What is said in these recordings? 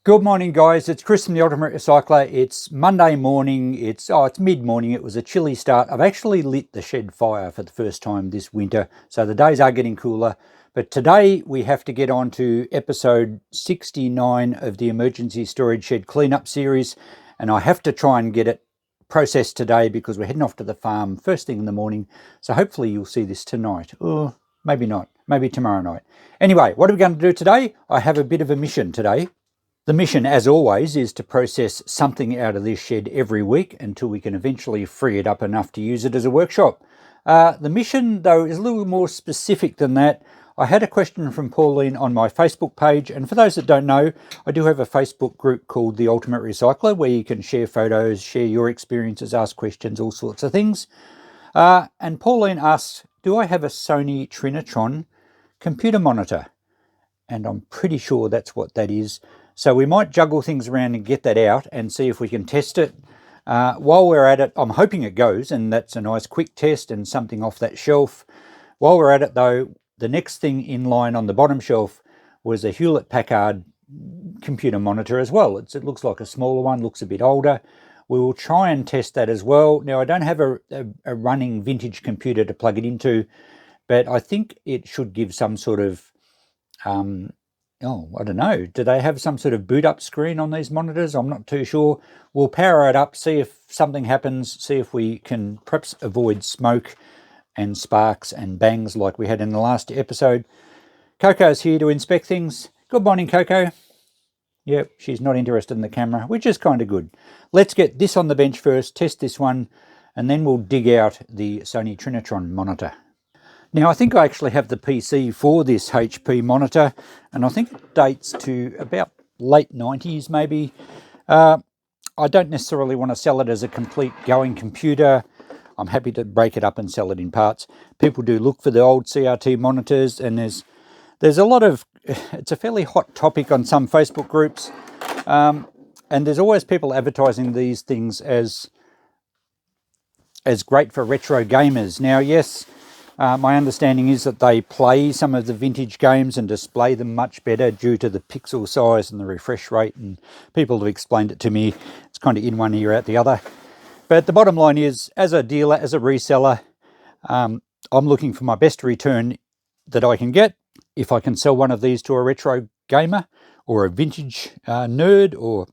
Good morning, guys. It's Chris from the Ultimate Recycler. It's Monday morning. It's mid-morning. It was a chilly start. I've actually lit the shed fire for the first time this winter, so the days are getting cooler. But today we have to get on to episode 69 of the Emergency Storage Shed Cleanup series, and I have to try and get it processed today because we're heading off to the farm first thing in the morning. So hopefully you'll see this tonight, or maybe not, maybe tomorrow night. Anyway, what are we going to do today? I have a bit of a mission today. The mission, as always, is to process something out of this shed every week until we can eventually free it up enough to use it as a workshop. The mission, though, is a little more specific than that. I had a question from Pauline on my Facebook page, and for those that don't know, I do have a Facebook group called The Ultimate Recycler where you can share photos, share your experiences, ask questions, all sorts of things. And Pauline asked, do I have a Sony Trinitron computer monitor? And I'm pretty sure that's what that is. So we might juggle things around and get that out and see if we can test it. While we're at it, I'm hoping it goes, and that's a nice quick test and something off that shelf. While we're at it though, the next thing in line on the bottom shelf was a Hewlett-Packard computer monitor as well. It looks like a smaller one, looks a bit older. We will try and test that as well. Now I don't have a running vintage computer to plug it into, but I think it should give some sort of I don't know. Do they have some sort of boot up screen on these monitors? I'm not too sure. We'll power it up, see if something happens, see if we can perhaps avoid smoke and sparks and bangs like we had in the last episode. Coco's here to inspect things. Good morning, Coco. Yep, she's not interested in the camera, which is kind of good. Let's get this on the bench first, test this one, and then we'll dig out the Sony Trinitron monitor. Now, I think I actually have the PC for this HP monitor, and I think it dates to about late 90s maybe. I don't necessarily want to sell it as a complete going computer. I'm happy to break it up and sell it in parts. People do look for the old CRT monitors, and there's a lot of, it's a fairly hot topic on some Facebook groups, and there's always people advertising these things as great for retro gamers. Now, yes, my understanding is that they play some of the vintage games and display them much better due to the pixel size and the refresh rate, and people have explained it to me. It's kind of in one ear out the other. But the bottom line is, as a dealer, as a reseller, I'm looking for my best return that I can get. If I can sell one of these to a retro gamer or a vintage nerd or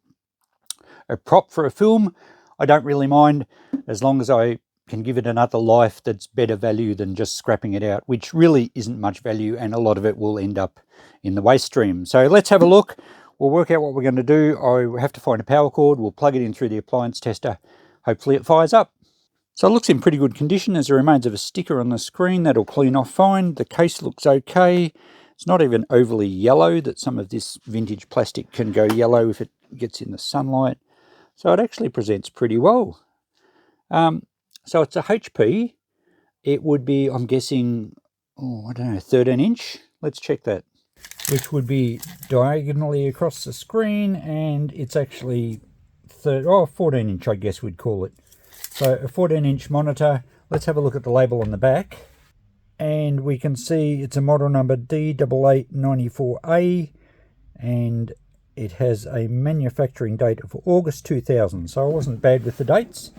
a prop for a film, I don't really mind, as long as I can give it another life that's better value than just scrapping it out, which really isn't much value, and a lot of it will end up in the waste stream. So let's have a look. We'll work out what we're going to do. I have to find a power cord. We'll plug it in through the appliance tester. Hopefully it fires up. So it looks in pretty good condition. There's the remains of a sticker on the screen. That'll clean off fine. The case looks okay. It's not even overly yellow, that some of this vintage plastic can go yellow if it gets in the sunlight. So it actually presents pretty well. So it's a HP. It would be, I'm guessing, I don't know, 13 inch. Let's check that. Which would be diagonally across the screen, and it's actually 14 inch, I guess we'd call it. So a 14 inch monitor. Let's have a look at the label on the back. And we can see it's a model number D8894A, and it has a manufacturing date of August 2000. So I wasn't bad with the dates.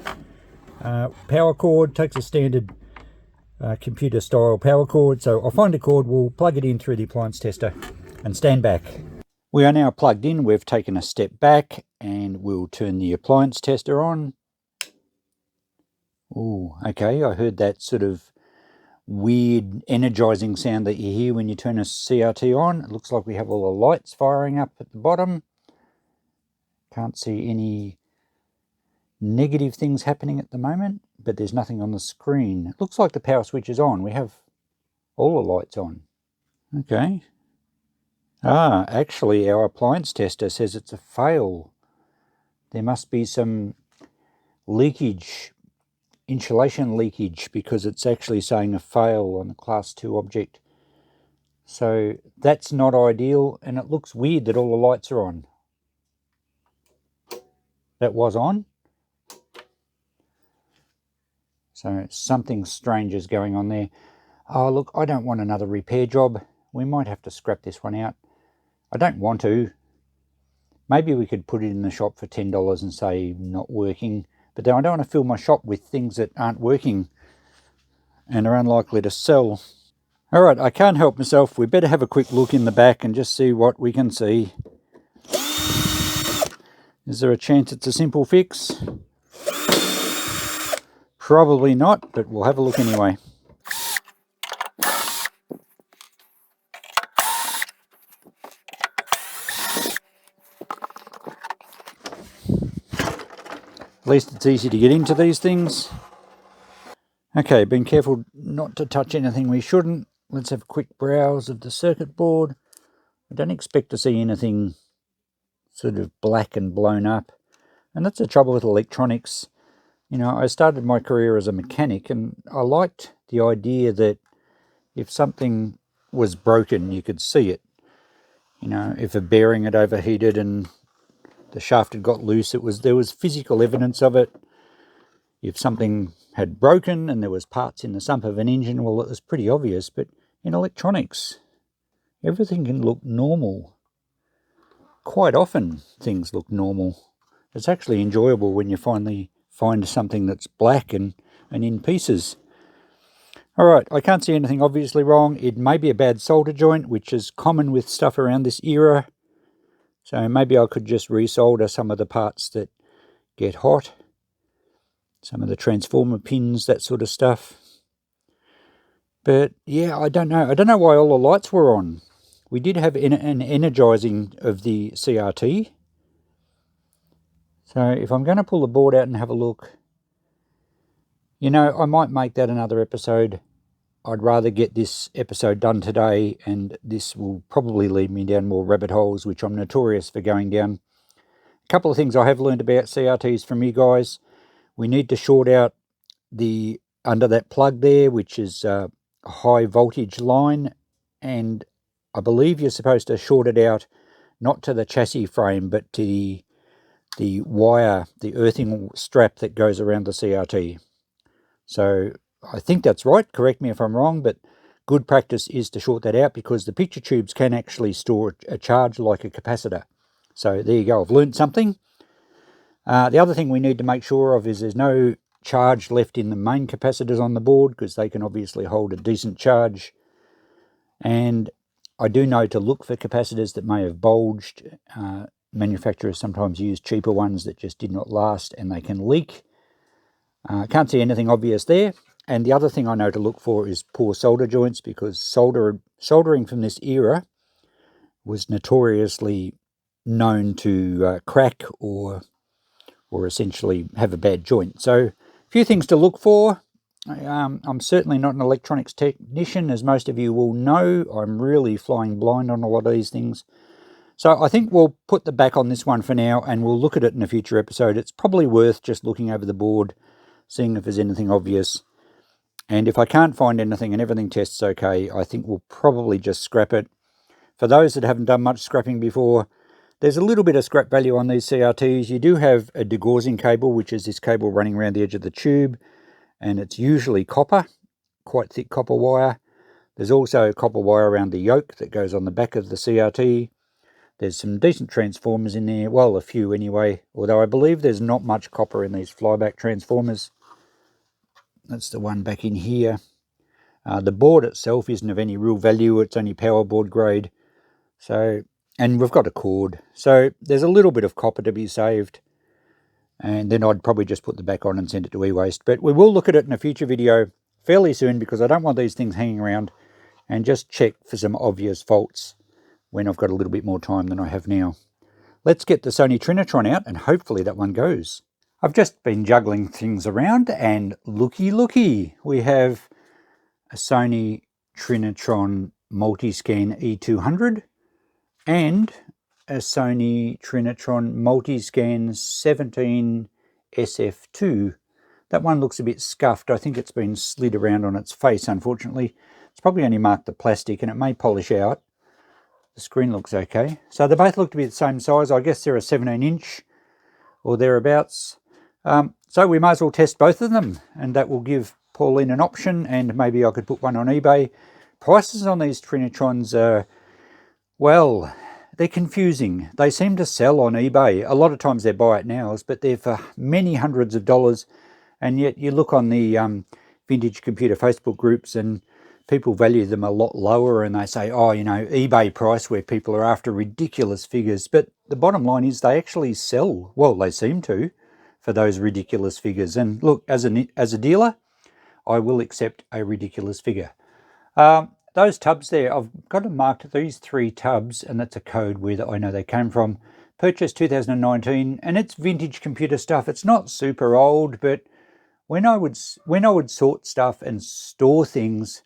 Power cord, takes a standard computer style power cord. So I'll find a cord, we'll plug it in through the appliance tester and stand back. We are now plugged in. We've taken a step back and we'll turn the appliance tester on. Oh, okay, I heard that sort of weird energizing sound that you hear when you turn a CRT on. It looks like we have all the lights firing up at the bottom. Can't see any negative things happening at the moment, but there's nothing on the screen. It looks like the power switch is on. We have all the lights on. Okay. Actually our appliance tester says it's a fail. There must be some leakage, insulation leakage, because it's actually saying a fail on the class 2 object. So that's not ideal, and it looks weird that all the lights are on. That was on. So something strange is going on there. Oh, look, I don't want another repair job. We might have to scrap this one out. I don't want to, Maybe we could put it in the shop for $10 and say not working, but then I don't want to fill my shop with things that aren't working and are unlikely to sell. Alright, I can't help myself. We better have a quick look in the back and just see what we can see. Is there a chance it's a simple fix? Probably not, but we'll have a look anyway. At least it's easy to get into these things. Okay, being careful not to touch anything we shouldn't. Let's have a quick browse of the circuit board. I don't expect to see anything sort of black and blown up. And that's the trouble with electronics. You know, I started my career as a mechanic, and I liked the idea that if something was broken, you could see it. You know, if a bearing had overheated and the shaft had got loose, there was physical evidence of it. If something had broken and there was parts in the sump of an engine, well, it was pretty obvious. But in electronics, everything can look normal. Quite often, things look normal. It's actually enjoyable when you finally find something that's black and in pieces. Alright, I can't see anything obviously wrong. It may be a bad solder joint, which is common with stuff around this era. So maybe I could just resolder some of the parts that get hot. Some of the transformer pins, that sort of stuff. But yeah, I don't know. I don't know why all the lights were on. We did have an energizing of the CRT. So if I'm going to pull the board out and have a look, you know, I might make that another episode. I'd rather get this episode done today, and this will probably lead me down more rabbit holes, which I'm notorious for going down. A couple of things I have learned about CRTs from you guys. We need to short out the under that plug there, which is a high voltage line, and I believe you're supposed to short it out not to the chassis frame, but to the wire, the earthing strap that goes around the CRT. So I think that's right, correct me if I'm wrong, but good practice is to short that out, because the picture tubes can actually store a charge like a capacitor. So there you go, I've learned something. The other thing we need to make sure of is there's no charge left in the main capacitors on the board, because they can obviously hold a decent charge. And I do know to look for capacitors that may have bulged. Manufacturers sometimes use cheaper ones that just did not last and they can leak. Can't see anything obvious there. And the other thing I know to look for is poor solder joints, because soldering from this era was notoriously known to crack or essentially have a bad joint. So a few things to look for. I'm certainly not an electronics technician, as most of you will know. I'm really flying blind on a lot of these things. So I think we'll put the back on this one for now, and we'll look at it in a future episode. It's probably worth just looking over the board, seeing if there's anything obvious. And if I can't find anything and everything tests okay, I think we'll probably just scrap it. For those that haven't done much scrapping before, there's a little bit of scrap value on these CRTs. You do have a degaussing cable, which is this cable running around the edge of the tube, and it's usually copper, quite thick copper wire. There's also copper wire around the yoke that goes on the back of the CRT. There's some decent transformers in there, well, a few anyway, although I believe there's not much copper in these flyback transformers. That's the one back in here. The board itself isn't of any real value, it's only power board grade. So, and we've got a cord. So there's a little bit of copper to be saved. And then I'd probably just put the back on and send it to e-waste. But we will look at it in a future video fairly soon, because I don't want these things hanging around, and just check for some obvious faults when I've got a little bit more time than I have now. Let's get the Sony Trinitron out, and hopefully that one goes. I've just been juggling things around, and looky, we have a Sony Trinitron Multiscan E200 and a Sony Trinitron Multiscan 17 SF2. That one looks a bit scuffed. I think it's been slid around on its face, unfortunately. It's probably only marked the plastic, and it may polish out. The screen looks okay. So they both look to be the same size. I guess they're a 17-inch or thereabouts. So we might as well test both of them, and that will give Pauline an option, and maybe I could put one on eBay. Prices on these Trinitrons are, well, they're confusing. They seem to sell on eBay. A lot of times they're buy it nows, but they're for many hundreds of dollars. And yet you look on the vintage computer Facebook groups and people value them a lot lower, and they say, oh, you know, eBay price, where people are after ridiculous figures. But the bottom line is they actually sell, well, they seem to, for those ridiculous figures. And look, as a dealer, I will accept a ridiculous figure. Those tubs there, I've got them marked, these 3 tubs, and that's a code where I know they came from. Purchased 2019, and it's vintage computer stuff. It's not super old, but when I would sort stuff and store things,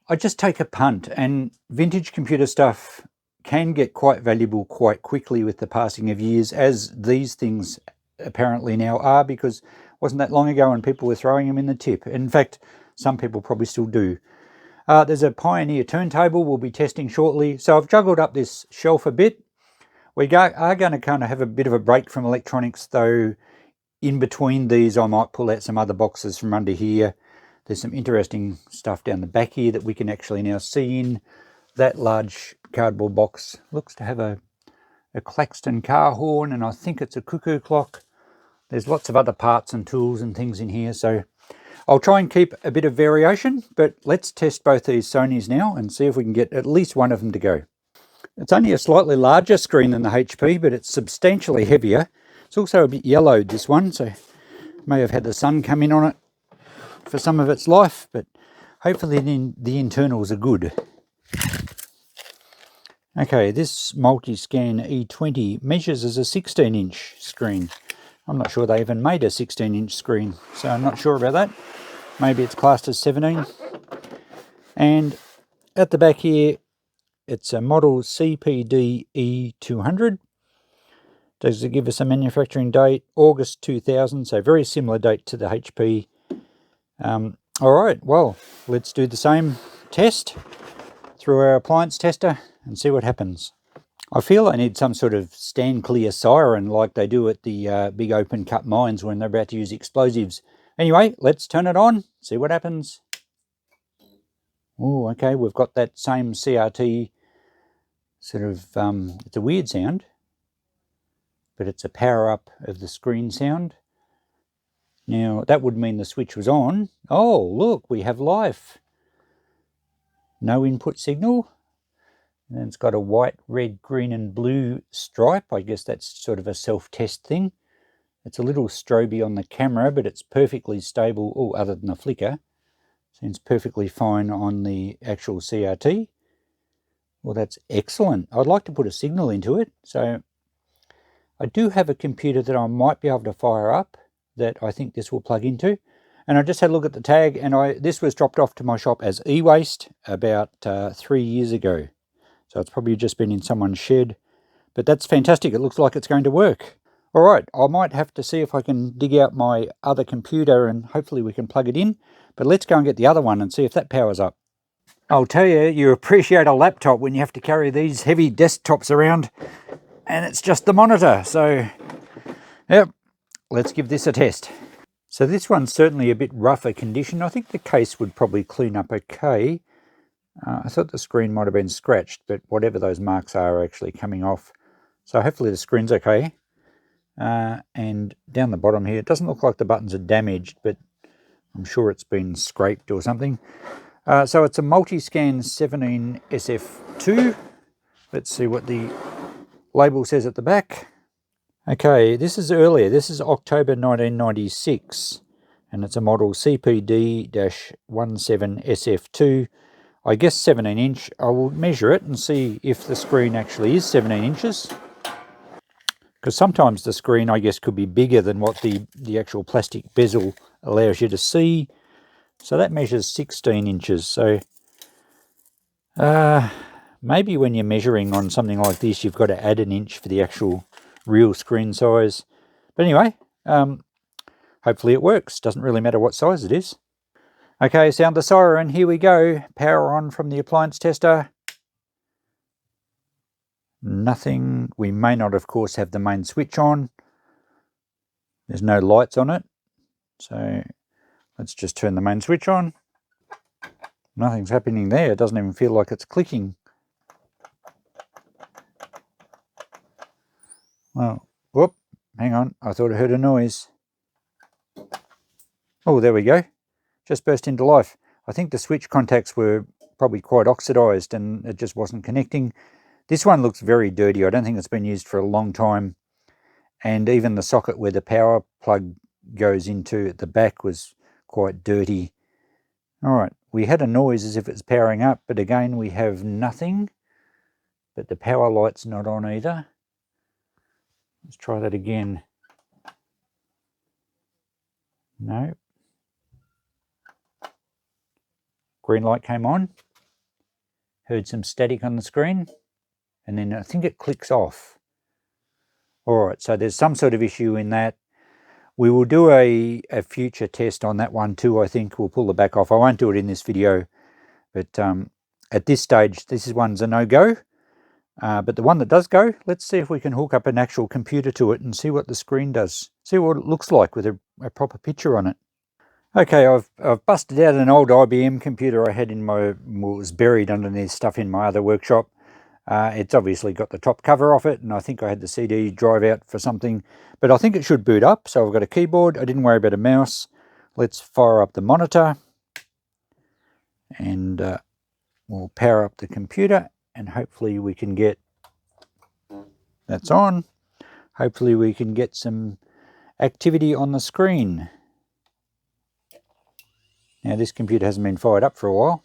I just take a punt, and vintage computer stuff can get quite valuable quite quickly with the passing of years, as these things apparently now are, because it wasn't that long ago when people were throwing them in the tip. In fact, some people probably still do. There's a Pioneer turntable we'll be testing shortly. So I've juggled up this shelf a bit. We are going to kind of have a bit of a break from electronics, though. In between these, I might pull out some other boxes from under here. There's some interesting stuff down the back here that we can actually now see in. That large cardboard box looks to have a Claxton car horn, and I think it's a cuckoo clock. There's lots of other parts and tools and things in here, so I'll try and keep a bit of variation, but let's test both these Sonys now and see if we can get at least one of them to go. It's only a slightly larger screen than the HP, but it's substantially heavier. It's also a bit yellowed, this one, so may have had the sun come in on it for some of its life, but hopefully the internals are good. Okay, this multi-scan E20 measures as a 16-inch screen. I'm not sure they even made a 16-inch screen, so I'm not sure about that. Maybe it's classed as 17. And at the back here, it's a model CPD E200. Does it give us a manufacturing date? August 2000, so very similar date to the HP. All right, well, let's do the same test through our appliance tester and see what happens. I feel I need some sort of stand clear siren like they do at the big open cut mines when they're about to use explosives. Anyway, let's turn it on, see what happens. Oh, okay, we've got that same CRT sort of, it's a weird sound, but it's a power up of the screen sound. Now, that would mean the switch was on. Oh, look, we have life. No input signal. And then it's got a white, red, green and blue stripe. I guess that's sort of a self-test thing. It's a little stroby on the camera, but it's perfectly stable, oh, other than a flicker. Seems perfectly fine on the actual CRT. Well, that's excellent. I'd like to put a signal into it. So I do have a computer that I might be able to fire up that I think this will plug into. And I just had a look at the tag, and this was dropped off to my shop as e-waste about 3 years ago. So it's probably just been in someone's shed, but that's fantastic. It looks like it's going to work. All right, I might have to see if I can dig out my other computer and hopefully we can plug it in, but let's go and get the other one and see if that powers up. I'll tell you, you appreciate a laptop when you have to carry these heavy desktops around and it's just the monitor. So, yep, let's give this a test. So this one's certainly a bit rougher condition. I think the case would probably clean up okay. I thought the screen might have been scratched, but whatever those marks are actually coming off. So hopefully the screen's okay. And down the bottom here, it doesn't look like the buttons are damaged, but I'm sure it's been scraped or something. So it's a multi-scan 17 SF2. Let's see what the label says at the back. Okay, this is earlier. This is October 1996, and it's a model CPD-17SF2. I guess 17 inch. I will measure it and see if the screen actually is 17 inches. Because sometimes the screen, I guess, could be bigger than what the actual plastic bezel allows you to see. So that measures 16 inches. So maybe when you're measuring on something like this, you've got to add an inch for the actual real screen size. But anyway, hopefully it works. Doesn't really matter what size it is. Okay, sound the siren. Here we go. Power on from the appliance tester. Nothing. We may not, of course, have the main switch on. There's no lights on it. So let's just turn the main switch on. Nothing's happening there. It doesn't even feel like it's clicking. Well, whoop, hang on, I thought I heard a noise. Oh, there we go. Just burst into life. I think the switch contacts were probably quite oxidized and it just wasn't connecting. This one looks very dirty. I don't think it's been used for a long time. And even the socket where the power plug goes into at the back was quite dirty. All right, we had a noise as if it's powering up, but again, we have nothing. But the power light's not on either. Let's try that again. No. Green light came on. Heard some static on the screen. And then I think it clicks off. All right, so there's some sort of issue in that. We will do a future test on that one too, I think. We'll pull the back off. I won't do it in this video. But at this stage, this one's a no-go. But the one that does go, let's see if we can hook up an actual computer to it and see what the screen does. See what it looks like with a proper picture on it. Okay, I've busted out an old IBM computer I had in my, well, it was buried underneath stuff in my other workshop. It's obviously got the top cover off it, and I think I had the CD drive out for something, but I think it should boot up. So I've got a keyboard. I didn't worry about a mouse. Let's fire up the monitor, and we'll power up the computer, and hopefully we can get, that's on. Hopefully we can get some activity on the screen. Now this computer hasn't been fired up for a while.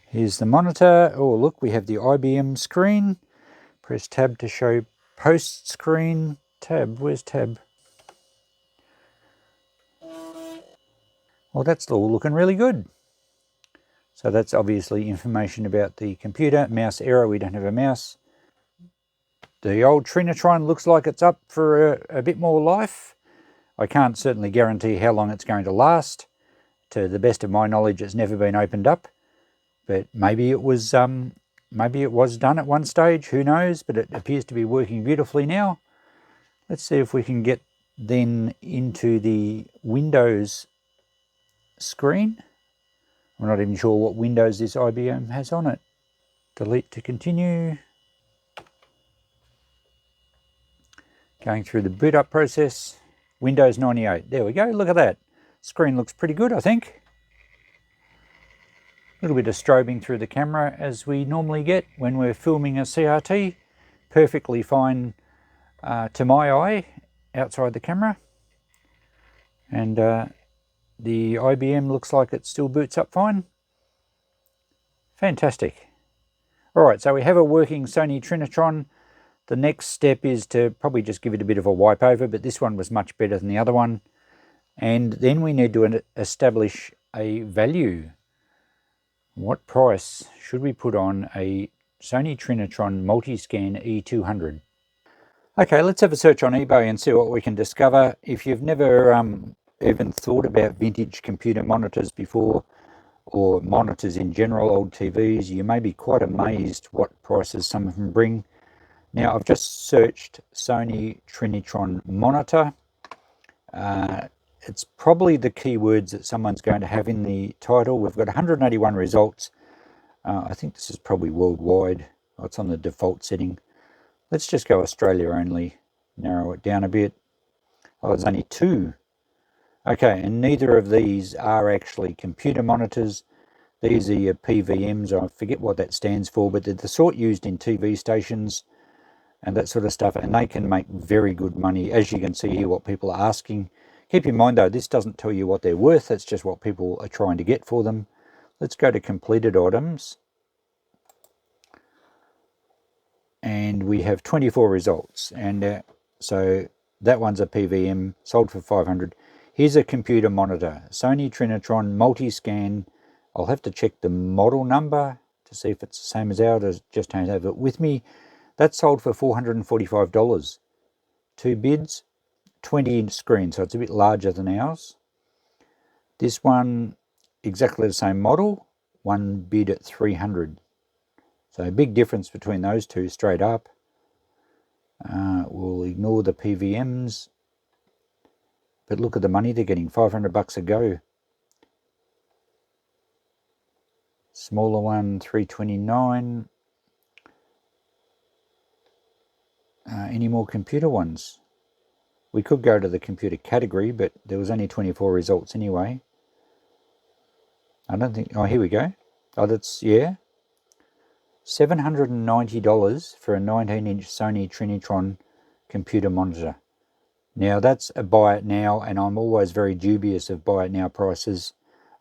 Here's the monitor. Oh look, we have the IBM screen. Press tab to show post screen. Tab, where's tab? Well, that's all looking really good. So that's obviously information about the computer. Mouse error, we don't have a mouse. The old Trinitron looks like it's up for a bit more life. I can't certainly guarantee how long it's going to last. To the best of my knowledge, it's never been opened up. But maybe it was done at one stage, who knows? But it appears to be working beautifully now. Let's see if we can get then into the Windows screen. I'm not even sure what Windows this IBM has on it. Delete to continue. Going through the boot up process. Windows 98. There we go. Look at that. Screen looks pretty good, I think. A little bit of strobing through the camera as we normally get when we're filming a CRT. Perfectly fine to my eye outside the camera. And the IBM looks like it still boots up fine. Fantastic. Alright, so we have a working Sony Trinitron. The next step is to probably just give it a bit of a wipe over, but this one was much better than the other one. And then we need to establish a value. What price should we put on a Sony Trinitron Multiscan E200? Okay, let's have a search on eBay and see what we can discover. If you've never even thought about vintage computer monitors before, or monitors in general, old TVs, you may be quite amazed what prices some of them bring. Now, I've just searched Sony Trinitron monitor. It's probably the keywords that someone's going to have in the title. We've got 181 results. I think this is probably worldwide. Oh, it's on the default setting. Let's just go Australia only. Narrow it down a bit. Oh, there's only 2. Okay, and neither of these are actually computer monitors. These are your PVMs. I forget what that stands for, but they're the sort used in TV stations and that sort of stuff, and they can make very good money. As you can see here, what people are asking. Keep in mind though, this doesn't tell you what they're worth. That's just what people are trying to get for them. Let's go to completed items. And we have 24 results. And so that one's a PVM, sold for 500. Here's a computer monitor, Sony Trinitron Multiscan. I'll have to check the model number to see if it's the same as ours. I just don't have it with me. That's sold for $445. 2 bids, 20-inch screen, so it's a bit larger than ours. This one, exactly the same model, 1 bid at $300. So a big difference between those two straight up. We'll ignore the PVMs. But look at the money they're getting, $500 a go. Smaller one, $329. Any more computer ones? We could go to the computer category, but there was only 24 results anyway. I don't think... Oh, here we go. Oh, that's... Yeah. $790 for a 19-inch Sony Trinitron computer monitor. Now, that's a buy it now, and I'm always very dubious of buy it now prices.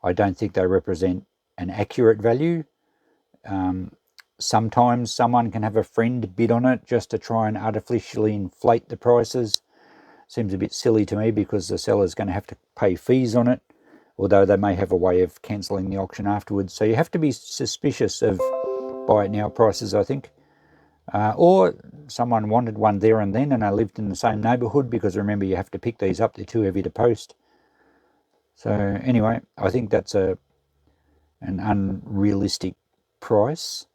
I don't think they represent an accurate value. Sometimes someone can have a friend bid on it just to try and artificially inflate the prices. Seems a bit silly to me because the seller's going to have to pay fees on it, although they may have a way of cancelling the auction afterwards. So you have to be suspicious of buy it now prices, I think. Or someone wanted one there and then, and I lived in the same neighbourhood, because remember, you have to pick these up, they're too heavy to post. So anyway, I think that's an unrealistic price.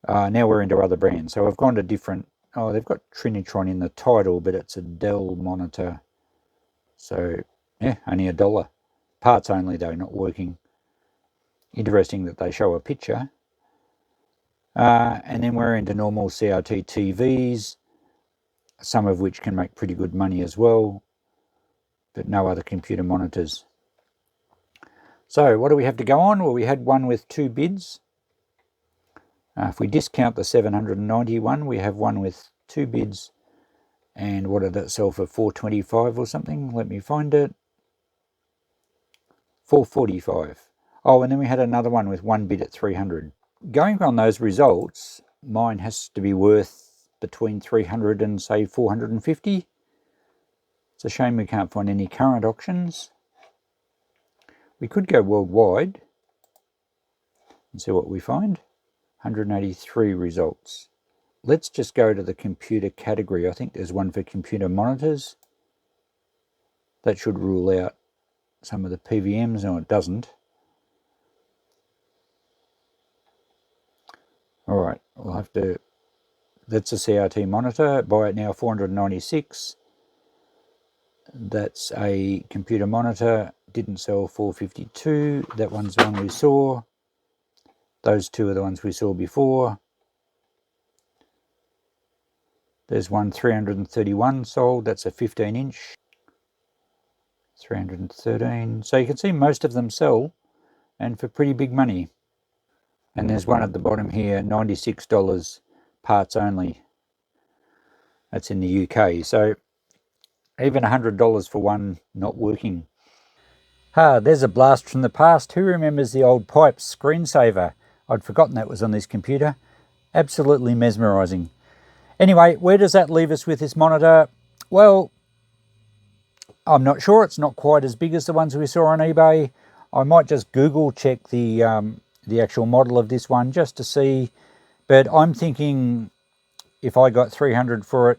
Now we're into other brands. So I've gone to different... Oh, they've got Trinitron in the title, but it's a Dell monitor. So, yeah, only $1. Parts only, though, not working. Interesting that they show a picture. And then we're into normal CRT TVs, some of which can make pretty good money as well, but no other computer monitors. So, what do we have to go on? Well, we had one with 2 bids. If we discount the 791, we have one with 2 bids, and what did that sell for? 425 or something? Let me find it. 445. Oh, and then we had another one with 1 bid at 300. Going on those results, mine has to be worth between 300 and say 450. It's a shame we can't find any current auctions. We could go worldwide and see what we find. 183 results. Let's just go to the computer category. I think there's one for computer monitors. That should rule out some of the PVMs. No, it doesn't. Alright, we'll have to... That's a CRT monitor. Buy it now, 496. That's a computer monitor. Didn't sell, 452. That one's the one we saw. Those two are the ones we saw before. There's one 331 sold. That's a 15-inch. 313. So you can see most of them sell, and for pretty big money. And there's one at the bottom here, $96, parts only. That's in the UK. So even $100 for one not working. There's a blast from the past. Who remembers the old Pipes screensaver? I'd forgotten that was on this computer. Absolutely mesmerising. Anyway, where does that leave us with this monitor? Well, I'm not sure. It's not quite as big as the ones we saw on eBay. I might just Google check the actual model of this one just to see. But I'm thinking if I got 300 for it,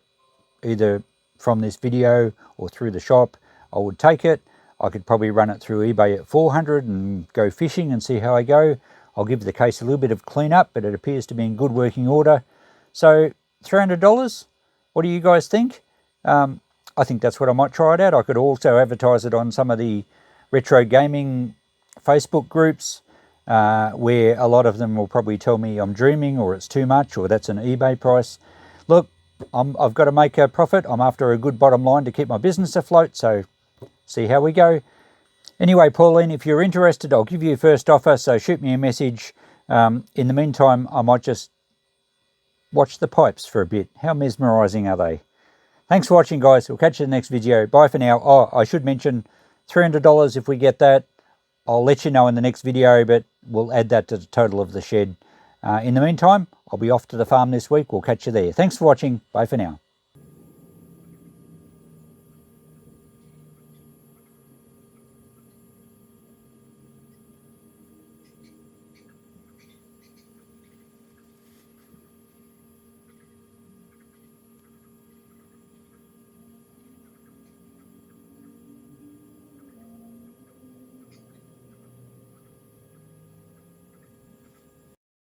either from this video or through the shop, I would take it. I could probably run it through eBay at 400 and go fishing and see how I go. I'll give the case a little bit of clean-up, but it appears to be in good working order. So, $300? What do you guys think? I think that's what I might try it out. I could also advertise it on some of the retro gaming Facebook groups, where a lot of them will probably tell me I'm dreaming, or it's too much, or that's an eBay price. Look, I've got to make a profit. I'm after a good bottom line to keep my business afloat, so see how we go. Anyway, Pauline, if you're interested, I'll give you a first offer, so shoot me a message. In the meantime, I might just watch the Pipes for a bit. How mesmerising are they? Thanks for watching, guys. We'll catch you in the next video. Bye for now. Oh, I should mention $300 if we get that. I'll let you know in the next video, but we'll add that to the total of the shed. In the meantime, I'll be off to the farm this week. We'll catch you there. Thanks for watching. Bye for now.